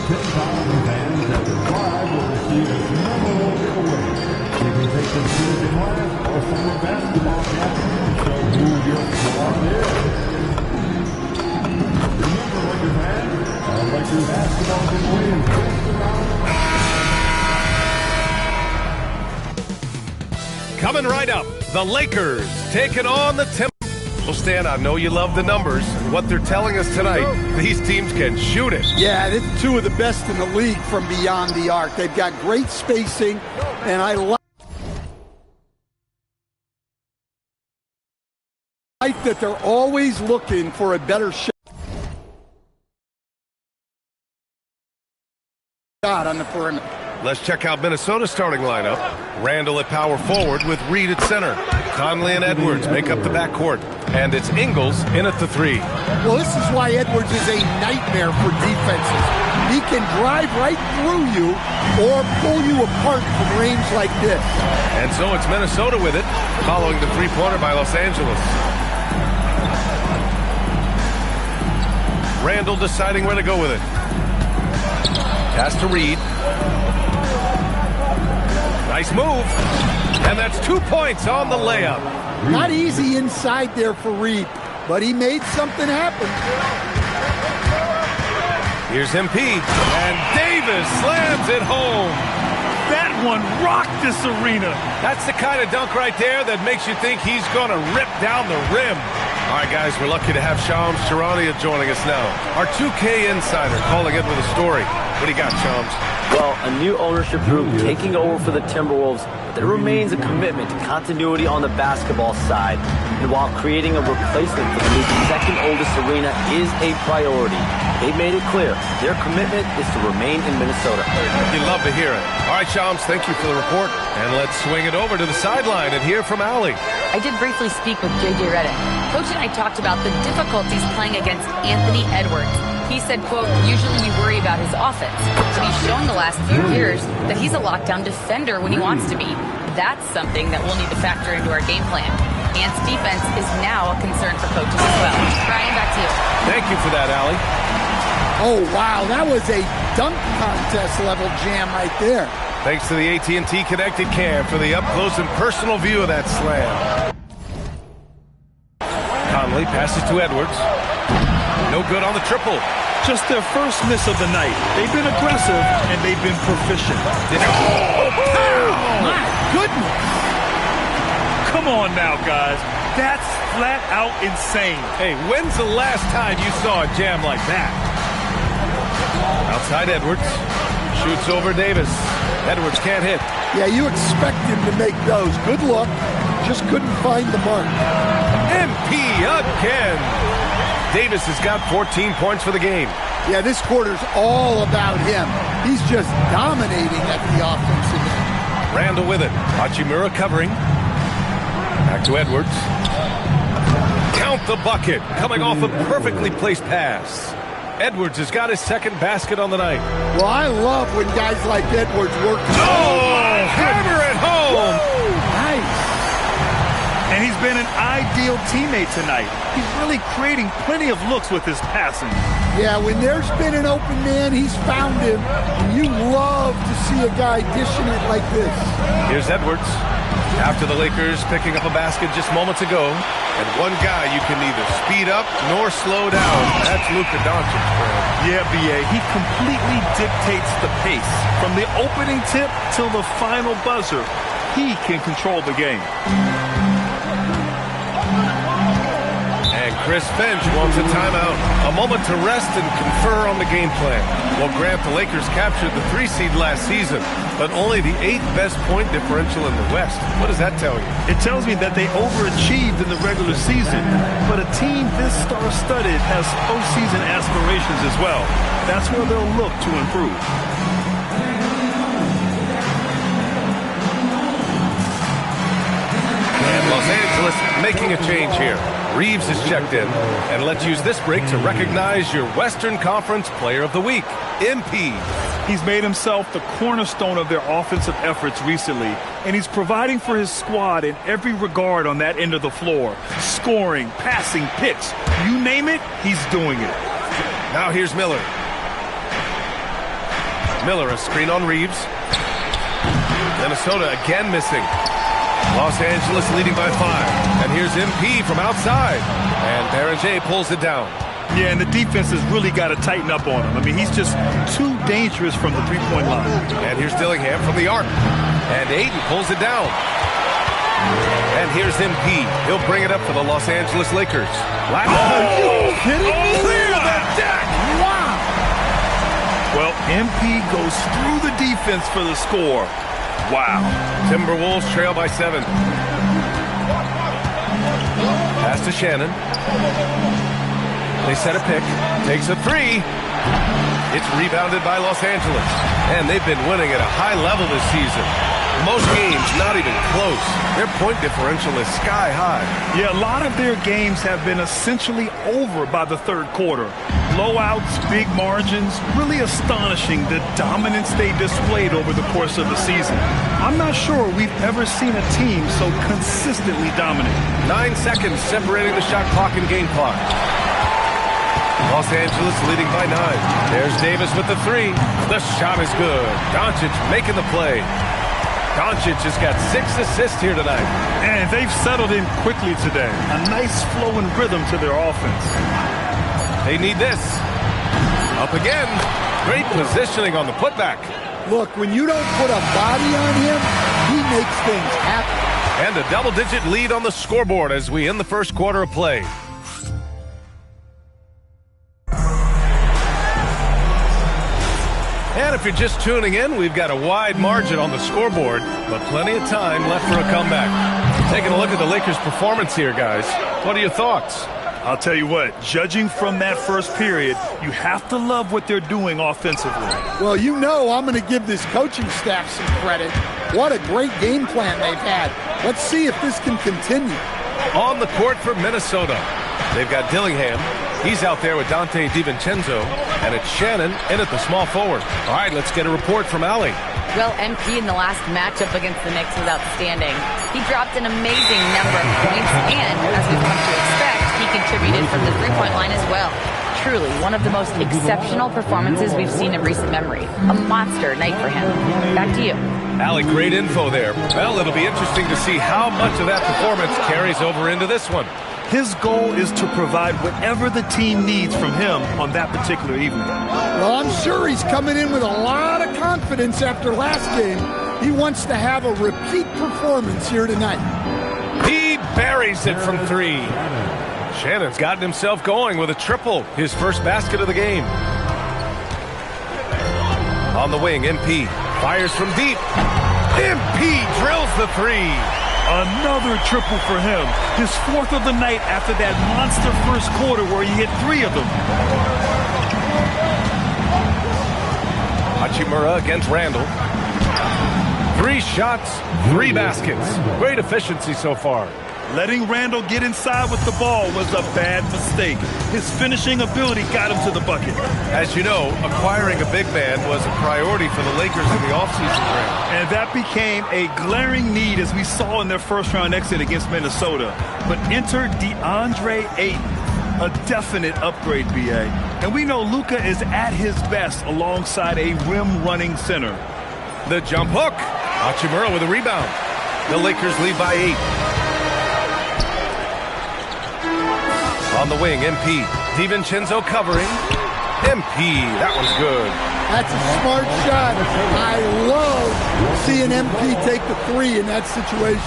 10,000 fans at the Tribe will receive a memorable giveaway. You can take them to the class or summer basketball camp to show who your squad is. Remember, Lakers fans, our Lakers basketball giveaway is just around the corner. Coming right up, the Lakers taking on the Timberwolves. Well, Stan, I know you love the numbers. What they're telling us tonight, these teams can shoot it. Yeah, they're two of the best in the league from beyond the arc. They've got great spacing, and I like that they're always looking for a better shot on the perimeter. Let's check out Minnesota's starting lineup. Randall at power forward with Reed at center. Conley and Edwards make up the backcourt. And it's Ingles in at the 3. Well, this is why Edwards is a nightmare for defenses. He can drive right through you or pull you apart from range like this. And so it's Minnesota with it, following the three-pointer by Los Angeles. Randall deciding where to go with it. Pass to Reed. Nice move. And that's 2 points on the layup. Not easy inside there for Reed, but he made something happen. Here's MP, and Davis slams it home. That one rocked this arena. That's the kind of dunk right there that makes you think he's going to rip down the rim. All right, guys, we're lucky to have Shams Charania joining us now. Our 2K insider calling in with a story. What do you got, Shams? Well, a new ownership group taking over for the Timberwolves, but there remains a commitment to continuity on the basketball side. And while creating a replacement for the league's second oldest arena is a priority, they've made it clear their commitment is to remain in Minnesota. You'd love to hear it. All right, Shams, thank you for the report. And let's swing it over to the sideline and hear from Allie. I did briefly speak with J.J. Redick. Coach and I talked about the difficulties playing against Anthony Edwards. He said, quote, usually you worry about his offense, but he's shown the last few years that he's a lockdown defender when he wants to be. That's something that we'll need to factor into our game plan. Ant's defense is now a concern for coaches as well. Brian, back to you. Thank you for that, Allie. Oh, wow, that was a dunk contest level jam right there. Thanks to the AT&T Connected Cam for the up-close and personal view of that slam. Conley passes to Edwards. No good on the triple. Just their first miss of the night. They've been aggressive, and they've been proficient. Oh, my goodness. Come on now, guys. That's flat out insane. Hey, when's the last time you saw a jam like that? Outside Edwards. Shoots over Davis. Edwards can't hit. Yeah, you expect him to make those. Good luck. Just couldn't find the mark. MP again. Davis has got 14 points for the game. Yeah, this quarter's all about him. He's just dominating at the offensive end. Randall with it. Hachimura covering. Back to Edwards. Count the bucket. Coming off a perfectly placed pass. Edwards has got his second basket on the night. Well, I love when guys like Edwards work. Oh, hammer it home. Woo, nice. And he's been an ideal teammate tonight. He's really creating plenty of looks with his passing. Yeah, when there's been an open man, he's found him. And you love to see a guy dishing it like this. Here's Edwards. After the Lakers picking up a basket just moments ago. And one guy you can neither speed up nor slow down. That's Luka Doncic, Fred. Yeah, B.A., he completely dictates the pace. From the opening tip till the final buzzer, he can control the game. Chris Finch wants a timeout. A moment to rest and confer on the game plan. Well, Grant, the Lakers captured the 3 seed last season, but only the 8th best point differential in the West. What does that tell you? It tells me that they overachieved in the regular season, but a team this star-studded has postseason aspirations as well. That's where they'll look to improve. And Los Angeles making a change here. Reeves is checked in, and let's use this break to recognize your Western Conference Player of the Week, MP. He's made himself the cornerstone of their offensive efforts recently, and he's providing for his squad in every regard on that end of the floor. Scoring, passing, picks, you name it, he's doing it. Now here's Miller. Miller, a screen on Reeves. Minnesota again missing. Los Angeles leading by 5. And here's MP from outside. And Barrage pulls it down. Yeah, and the defense has really got to tighten up on him. I mean, he's just too dangerous from the three-point line. And here's Dillingham from the arc. And Ayton pulls it down. And here's MP. He'll bring it up for the Los Angeles Lakers. Are you kidding me? Clear the deck! Wow! Well, MP goes through the defense for the score. Wow. Timberwolves trail by 7. Pass to Shannon. They set a pick. Takes a 3. It's rebounded by Los Angeles. And they've been winning at a high level this season. Most games not even close. Their point differential is sky high. Yeah, a lot of their games have been essentially over by the third quarter. Blowouts, big margins, really astonishing the dominance they displayed over the course of the season. I'm not sure we've ever seen a team so consistently dominant. 9 seconds separating the shot clock and game clock. Los Angeles leading by 9. There's Davis with the 3. The shot is good. Doncic making the play. Doncic has got 6 assists here tonight. And they've settled in quickly today. A nice flow and rhythm to their offense. They need this. Up again. Great positioning on the putback. Look, when you don't put a body on him, he makes things happen. And a double-digit lead on the scoreboard as we end the first quarter of play. And if you're just tuning in, we've got a wide margin on the scoreboard, but plenty of time left for a comeback. Taking a look at the Lakers' performance here, guys. What are your thoughts? I'll tell you what, judging from that first period, you have to love what they're doing offensively. Well, you know I'm going to give this coaching staff some credit. What a great game plan they've had. Let's see if this can continue. On the court for Minnesota, they've got Dillingham. He's out there with Dante DiVincenzo, and it's Shannon in at the small forward. All right, let's get a report from Allie. Well, MP in the last matchup against the Knicks was outstanding. He dropped an amazing number of points, and as we've come to expect, he contributed from the three-point line as well. Truly, one of the most exceptional performances we've seen in recent memory. A monster night for him. Back to you. Allie, great info there. Well, it'll be interesting to see how much of that performance carries over into this one. His goal is to provide whatever the team needs from him on that particular evening. Well, I'm sure he's coming in with a lot of confidence after last game. He wants to have a repeat performance here tonight. He buries it from 3. Shannon's gotten himself going with a triple, his first basket of the game. On the wing, MP fires from deep. MP drills the 3. Another triple for him. His 4th of the night after that monster first quarter where he hit 3 of them. Hachimura against Randall. 3 shots, 3 baskets. Great efficiency so far. Letting Randall get inside with the ball was a bad mistake. His finishing ability got him to the bucket. As you know, acquiring a big man was a priority for the Lakers in the offseason round. And that became a glaring need as we saw in their first-round exit against Minnesota. But enter DeAndre Ayton, a definite upgrade, BA. And we know Luka is at his best alongside a rim-running center. The jump hook. Hachimura with a rebound. The Lakers lead by 8. On the wing, MP. DiVincenzo covering. MP, that one's good. That's a smart shot. I love seeing MP take the 3 in that situation.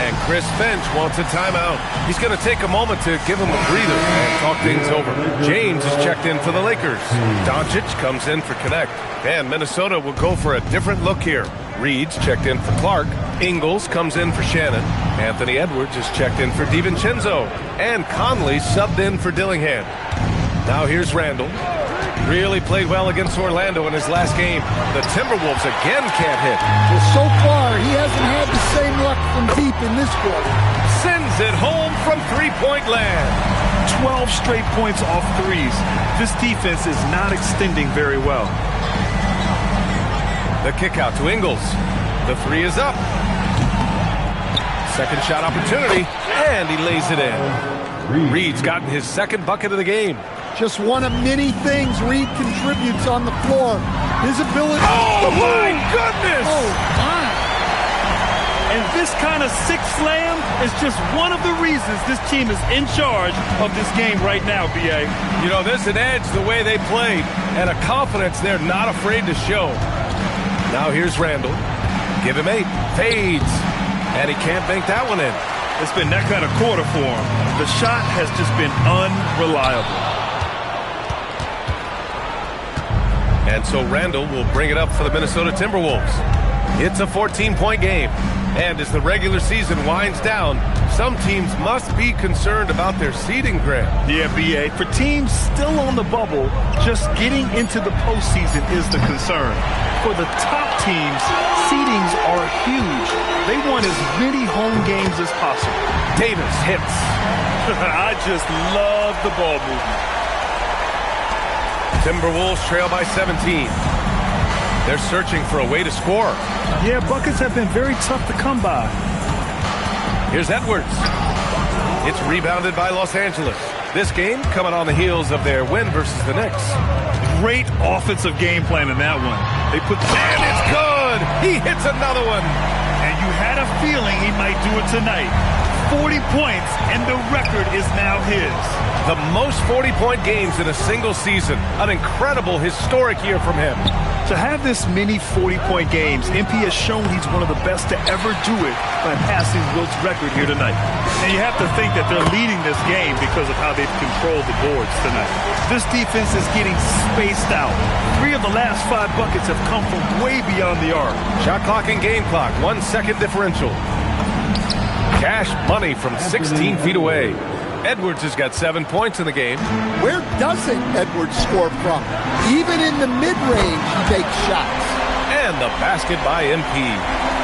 And Chris Finch wants a timeout. He's going to take a moment to give him a breather and talk things over. James is checked in for the Lakers. Doncic comes in for Connect. And Minnesota will go for a different look here. Reed's checked in for Clark. Ingles comes in for Shannon. Anthony Edwards is checked in for DiVincenzo. And Conley subbed in for Dillingham. Now here's Randall. Really played well against Orlando in his last game. The Timberwolves again can't hit. Well, so far, he hasn't had the same luck from deep in this quarter. Sends it home from three-point land. 12 straight points off 3s. This defense is not extending very well. The kick out to Ingles. The 3 is up. Second shot opportunity, and he lays it in. Reed's gotten his second bucket of the game. Just one of many things Reed contributes on the floor. His ability... Oh, my goodness! Oh, my. And this kind of six slam is just one of the reasons this team is in charge of this game right now, B.A. You know, there's an edge the way they played and a confidence they're not afraid to show. Now here's Randall. Give him 8. Fades. And he can't bank that one in. It's been that kind of quarter for him. The shot has just been unreliable. And so Randall will bring it up for the Minnesota Timberwolves. It's a 14-point game. And as the regular season winds down, some teams must be concerned about their seeding, Greg. Yeah, B.A. For teams still on the bubble, just getting into the postseason is the concern. For the top teams, seedings are huge. They want as many home games as possible. Davis hits. I just love the ball movement. Timberwolves trail by 17. They're searching for a way to score. Yeah, buckets have been very tough to come by. Here's Edwards. It's rebounded by Los Angeles. This game coming on the heels of their win versus the Knicks. Great offensive game plan in that one. They put and it's good. He hits another one. And you had a feeling he might do it tonight. 40 points, and the record is now his. The most 40-point games in a single season. An incredible, historic year from him. To have this many 40-point games, MP has shown he's one of the best to ever do it by passing Wilt's record here tonight. And you have to think that they're leading this game because of how they've controlled the boards tonight. This defense is getting spaced out. 3 of the last 5 buckets have come from way beyond the arc. Shot clock and game clock, 1 second differential. Cash money from 16 feet away. Edwards has got 7 points in the game. Where doesn't Edwards score from? Even in the mid-range, he takes shots. And the basket by MP.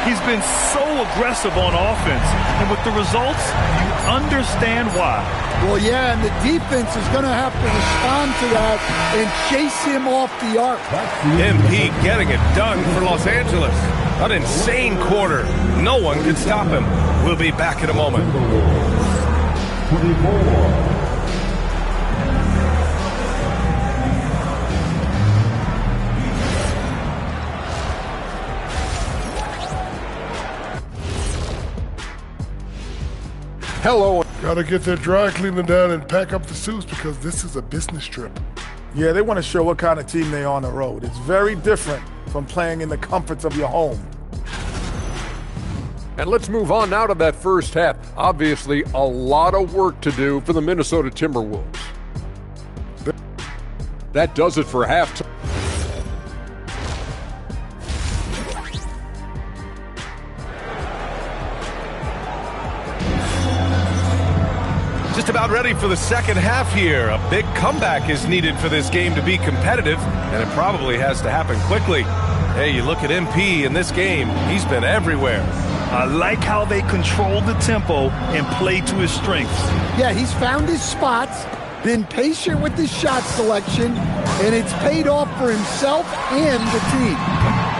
He's been so aggressive on offense, and with the results, you understand why. Well, yeah, and the defense is going to have to respond to that and chase him off the arc. MP getting it done for Los Angeles. An insane quarter. No one can stop him. We'll be back in a moment. 24. Hello. Gotta get their dry cleaning done and pack up the suits because this is a business trip. Yeah, they want to show what kind of team they are on the road. It's very different from playing in the comforts of your home. And let's move on now to that first half. Obviously, a lot of work to do for the Minnesota Timberwolves. That does it for halftime. Just about ready for the second half here. A big comeback is needed for this game to be competitive, and it probably has to happen quickly. Hey, you look at MP in this game, he's been everywhere. I like how they control the tempo and play to his strengths. Yeah, he's found his spots, been patient with his shot selection, and it's paid off for himself and the team.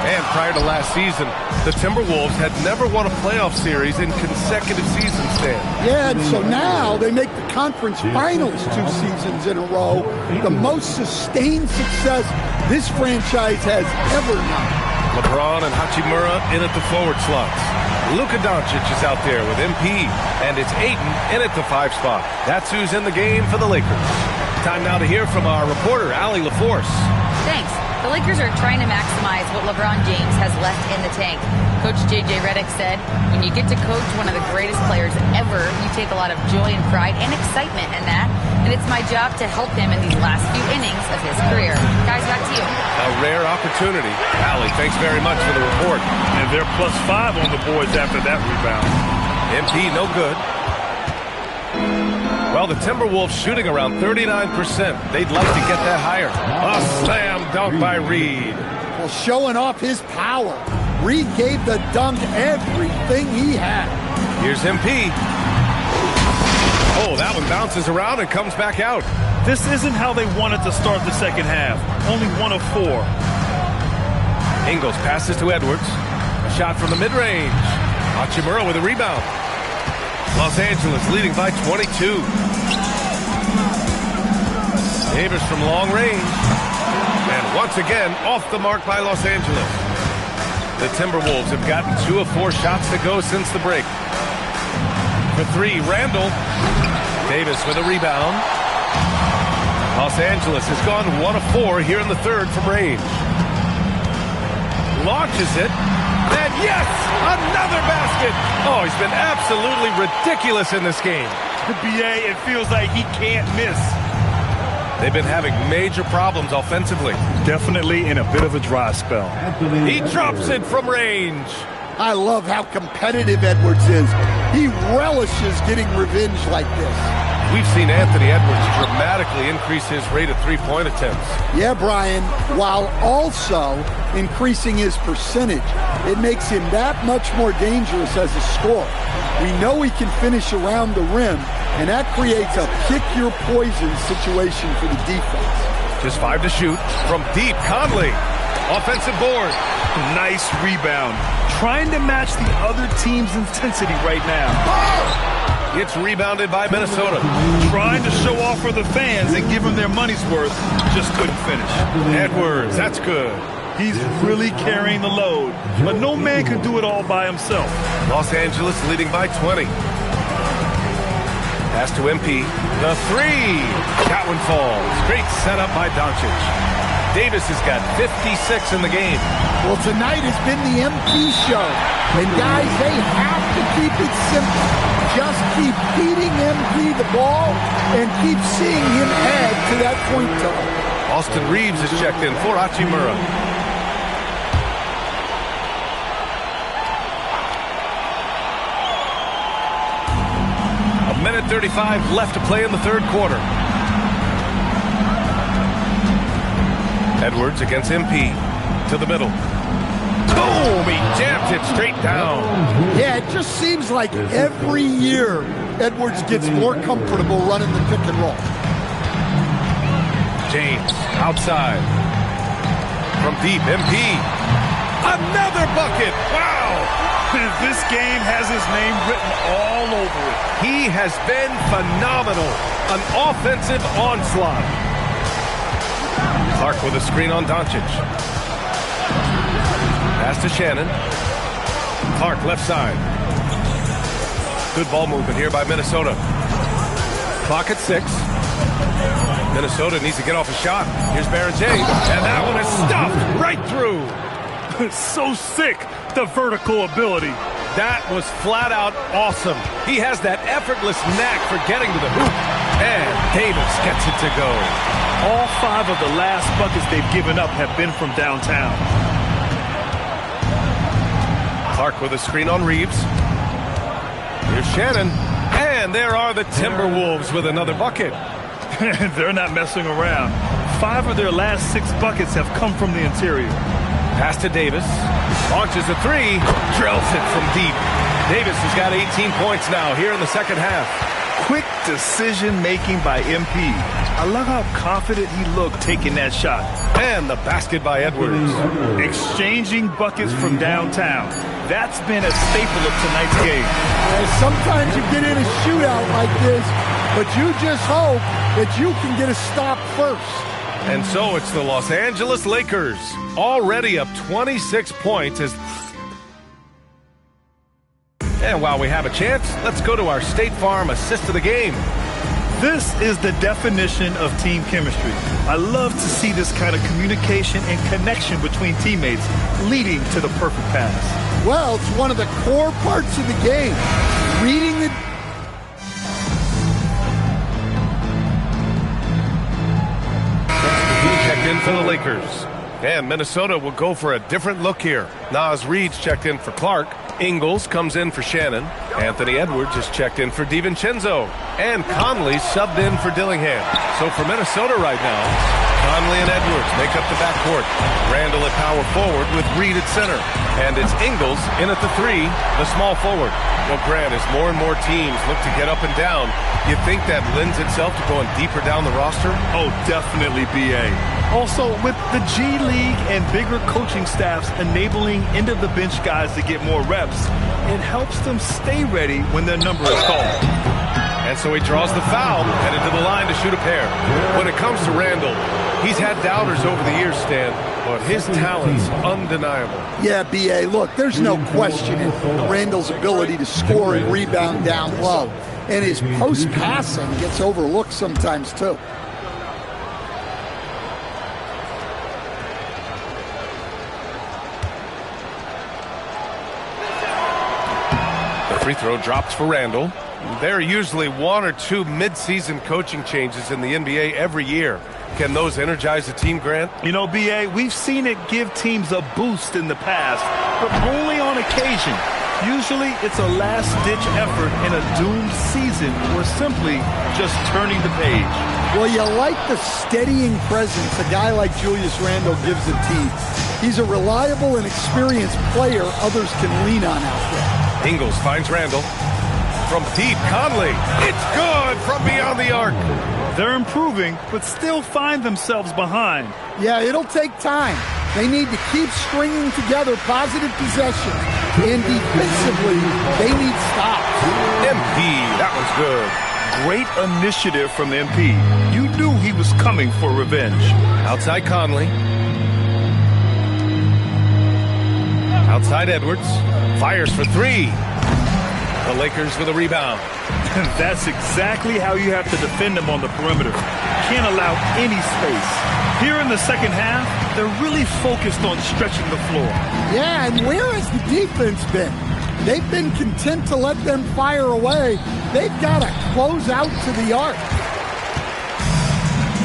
And prior to last season, the Timberwolves had never won a playoff series in consecutive seasons, Stan. Yeah, and so now they make the conference finals 2 seasons in a row, the most sustained success this franchise has ever known. LeBron and Hachimura in at the forward slots. Luka Doncic is out there with MP, and it's Ayton in at the 5 spot. That's who's in the game for the Lakers. Time now to hear from our reporter, Allie LaForce. Thanks. The Lakers are trying to maximize what LeBron James has left in the tank. Coach J.J. Redick said, when you get to coach one of the greatest players ever, you take a lot of joy and pride and excitement in that. And it's my job to help him in these last few innings of his career. Guys, back to you. A rare opportunity. Allie, thanks very much for the report. And they're +5 on the boards after that rebound. MP, no good. Well, the Timberwolves shooting around 39%. They'd like to get that higher. A slam dunk by Reed. Well, showing off his power. Reed gave the dunk everything he had. Here's MP. Oh, that one bounces around and comes back out. This isn't how they wanted to start the second half. Only 1 of 4. Ingles passes to Edwards. A shot from the mid-range. Hachimura with a rebound. Los Angeles leading by 22. Davis from long range. And once again, off the mark by Los Angeles. The Timberwolves have gotten 2 of 4 shots to go since the break. For 3, Randall. Davis with a rebound. Los Angeles has gone 1 of 4 here in the third from range. Launches it. And yes, another basket. Oh, he's been absolutely ridiculous in this game. BA, it feels like he can't miss. They've been having major problems offensively. Definitely in a bit of a dry spell. He drops it from range. I love how competitive Edwards is. He relishes getting revenge like this. We've seen Anthony Edwards dramatically increase his rate of three-point attempts. Yeah, Brian, while also increasing his percentage. It makes him that much more dangerous as a scorer. We know he can finish around the rim, and that creates a pick-your-poison situation for the defense. Just 5 to shoot. From deep, Conley. Offensive board. Nice rebound. Trying to match the other team's intensity right now. It's rebounded by Minnesota. Trying to show off for the fans and give them their money's worth. Just couldn't finish. Edwards, that's good. He's really carrying the load, but no man can do it all by himself. Los Angeles leading by 20. Pass to MP. The 3. That one falls. Great setup by Doncic. Davis has got 56 in the game. Well, tonight has been the MP show. And guys, they have to keep it simple. Just keep feeding MP the ball and keep seeing him add to that point total. Austin Reeves is checked in for Hachimura. A minute 35 left to play in the third quarter. Edwards against MP to the middle. Boom! He jams it straight down. Yeah, it just seems like every year Edwards gets more comfortable running the pick and roll. James outside. From deep, MP. Another bucket! Wow! This game has his name written all over it. He has been phenomenal. An offensive onslaught. Clark with a screen on Doncic. Pass to Shannon. Clark left side. Good ball movement here by Minnesota. Clock at 6. Minnesota needs to get off a shot. Here's Baron James. And that one is stuffed right through. So sick, the vertical ability. That was flat out awesome. He has that effortless knack for getting to the hoop. And Davis gets it to go. All 5 of the last buckets they've given up have been from downtown. Clark with a screen on Reeves. Here's Shannon. And there are the Timberwolves with another bucket. They're not messing around. 5 of their last 6 buckets have come from the interior. Pass to Davis. Launches a 3. Drills it from deep. Davis has got 18 points now here in the second half. Quick decision-making by MP. I love how confident he looked taking that shot. And the basket by Edwards. Exchanging buckets from downtown. That's been a staple of tonight's game. Sometimes you get in a shootout like this, but you just hope that you can get a stop first. And so it's the Los Angeles Lakers, already up 26 points. And while we have a chance, let's go to our State Farm assist of the game. This is the definition of team chemistry. I love to see this kind of communication and connection between teammates leading to the perfect pass. Well, it's one of the core parts of the game. Reading the... Checked in for the Lakers. And Minnesota will go for a different look here. Naz Reed's checked in for Clark. Ingles comes in for Shannon. Anthony Edwards is checked in for DiVincenzo. And Conley subbed in for Dillingham. So for Minnesota right now, Conley and Edwards make up the backcourt. Randall at power forward with Reed at center. And it's Ingles in at the 3, the small forward. Well, Grant, as more and more teams look to get up and down, you think that lends itself to going deeper down the roster? Oh, definitely, BA. Also, with the G League and bigger coaching staffs enabling end-of-the-bench guys to get more reps, it helps them stay ready when their number is called. And so he draws the foul, headed to the line to shoot a pair. When it comes to Randall, he's had doubters over the years, Stan, but his talent's undeniable. Yeah, B.A., look, there's no questioning Randall's ability to score and rebound down low. And his post-passing gets overlooked sometimes, too. The free throw drops for Randall. There are usually one or two mid-season coaching changes in the NBA every year. Can those energize the team, Grant? You know, B.A., we've seen it give teams a boost in the past, but only on occasion. Usually it's a last-ditch effort in a doomed season or simply just turning the page. Well, you like the steadying presence a guy like Julius Randle gives a team. He's a reliable and experienced player others can lean on out there. Ingles finds Randall. From deep, Conley. It's good from beyond the arc. They're improving, but still find themselves behind. Yeah, it'll take time. They need to keep stringing together positive possessions. And defensively, they need stops. MP, that one's good. Great initiative from MP. You knew he was coming for revenge. Outside Conley. Outside Edwards. Fires for three. The Lakers with a rebound. That's exactly how you have to defend them on the perimeter. Can't allow any space. Here in the second half, they're really focused on stretching the floor. Yeah, and where has the defense been? They've been content to let them fire away. They've got to close out to the arc.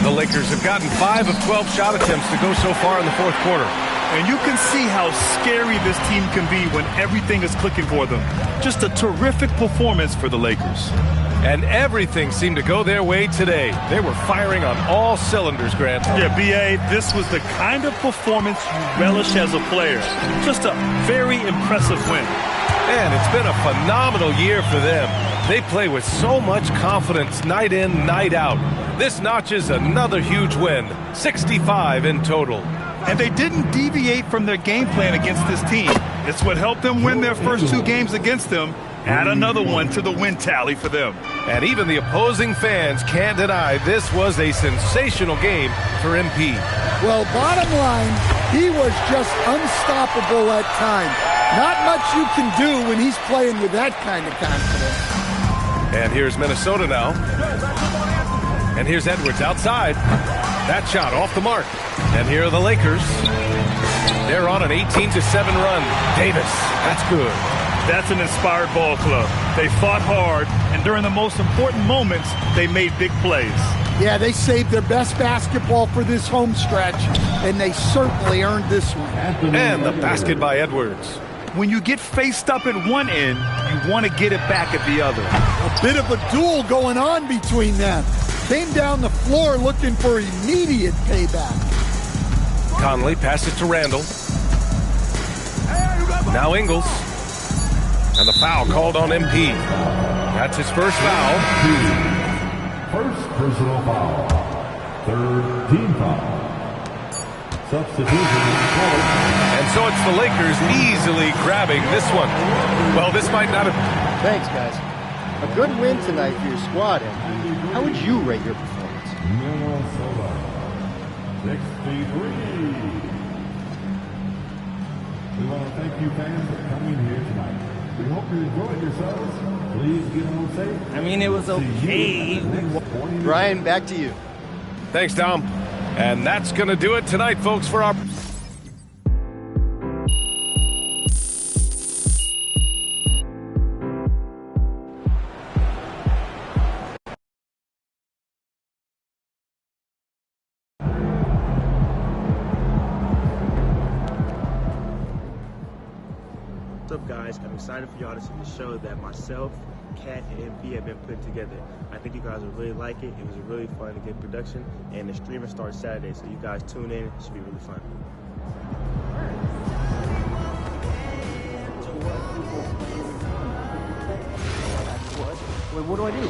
The Lakers have gotten 5 of 12 shot attempts to go so far in the fourth quarter. And you can see how scary this team can be when everything is clicking for them. Just a terrific performance for the Lakers. And everything seemed to go their way today. They were firing on all cylinders, Grant. Yeah, B.A., this was the kind of performance you relish as a player. Just a very impressive win. And it's been a phenomenal year for them. They play with so much confidence night in, night out. This notches another huge win, 65 in total. And they didn't deviate from their game plan against this team. It's what helped them win their first 2 games against them. Add another one to the win tally for them. And even the opposing fans can't deny this was a sensational game for MP. Well, bottom line, he was just unstoppable at times. Not much you can do when he's playing with that kind of confidence. And here's Minnesota now. And here's Edwards outside. That shot off the mark. And here are the Lakers. They're on an 18-7 run. Davis, that's good. That's an inspired ball club. They fought hard, and during the most important moments, they made big plays. Yeah, they saved their best basketball for this home stretch, and they certainly earned this one. And the basket by Edwards. When you get faced up at one end, you want to get it back at the other. A bit of a duel going on between them. Came down the floor looking for immediate payback. Conley passes to Randall. Now Ingles. And the foul called on MP. That's his first foul. First personal foul. Third team foul. Substitution. And so it's the Lakers easily grabbing this one. Well, this might not have... Thanks, guys. A good win tonight for your squad, MP. How would you rate your performance? Minnesota. 63. We want to thank you fans for coming here tonight. We hope you enjoyed yourselves. Please get home safe. I mean, it was okay. Brian, back to you. Thanks, Dom. And that's going to do it tonight, folks, for our... What's up, guys? I'm excited for y'all to see the show that myself, Kat, and MB have been putting together. I think you guys will really like it. It was really fun to get production, and the streaming starts Saturday, so you guys tune in. It should be really fun. Wait, what do I do?